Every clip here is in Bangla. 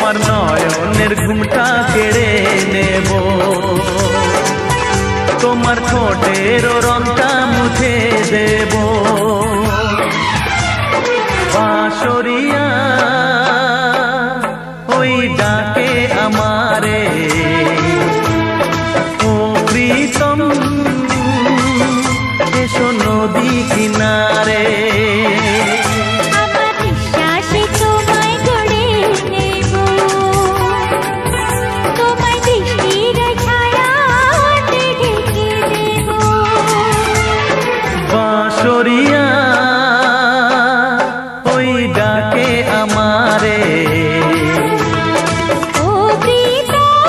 তোমার নয়নের ঘুমটা কেড়ে নেব, তোমার ঠোঁটের রংটা মুছে দেব। বাঁশরিয়া ওই ডাকে আমারে, ও প্রীতম এসো নদী কিনারে। বাঁশরিয়া ওই ডাকে আমারে, ও প্রীতম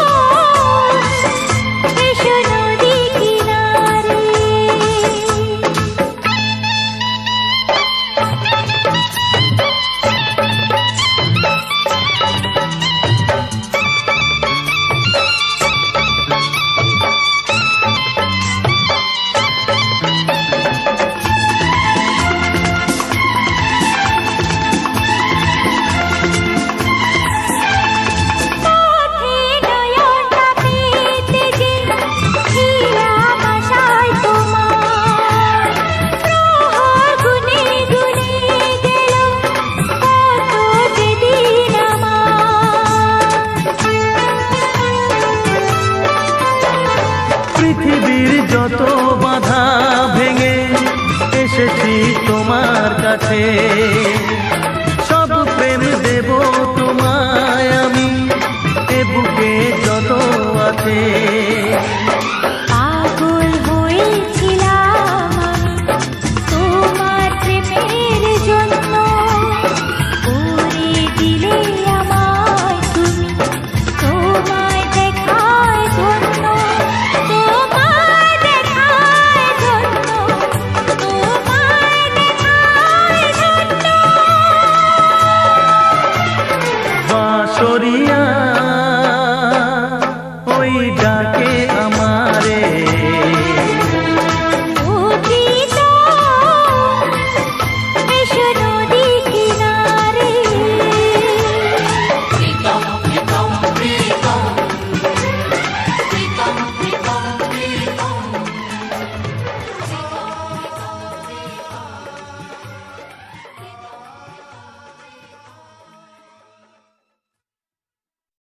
এসো নদী কিনারে। পৃথিবীর যত বাধা ভেঙে এসেছি তোমার কাছে, সব প্রেম দেব তোমায় আমি, এ বুকে যত আছে।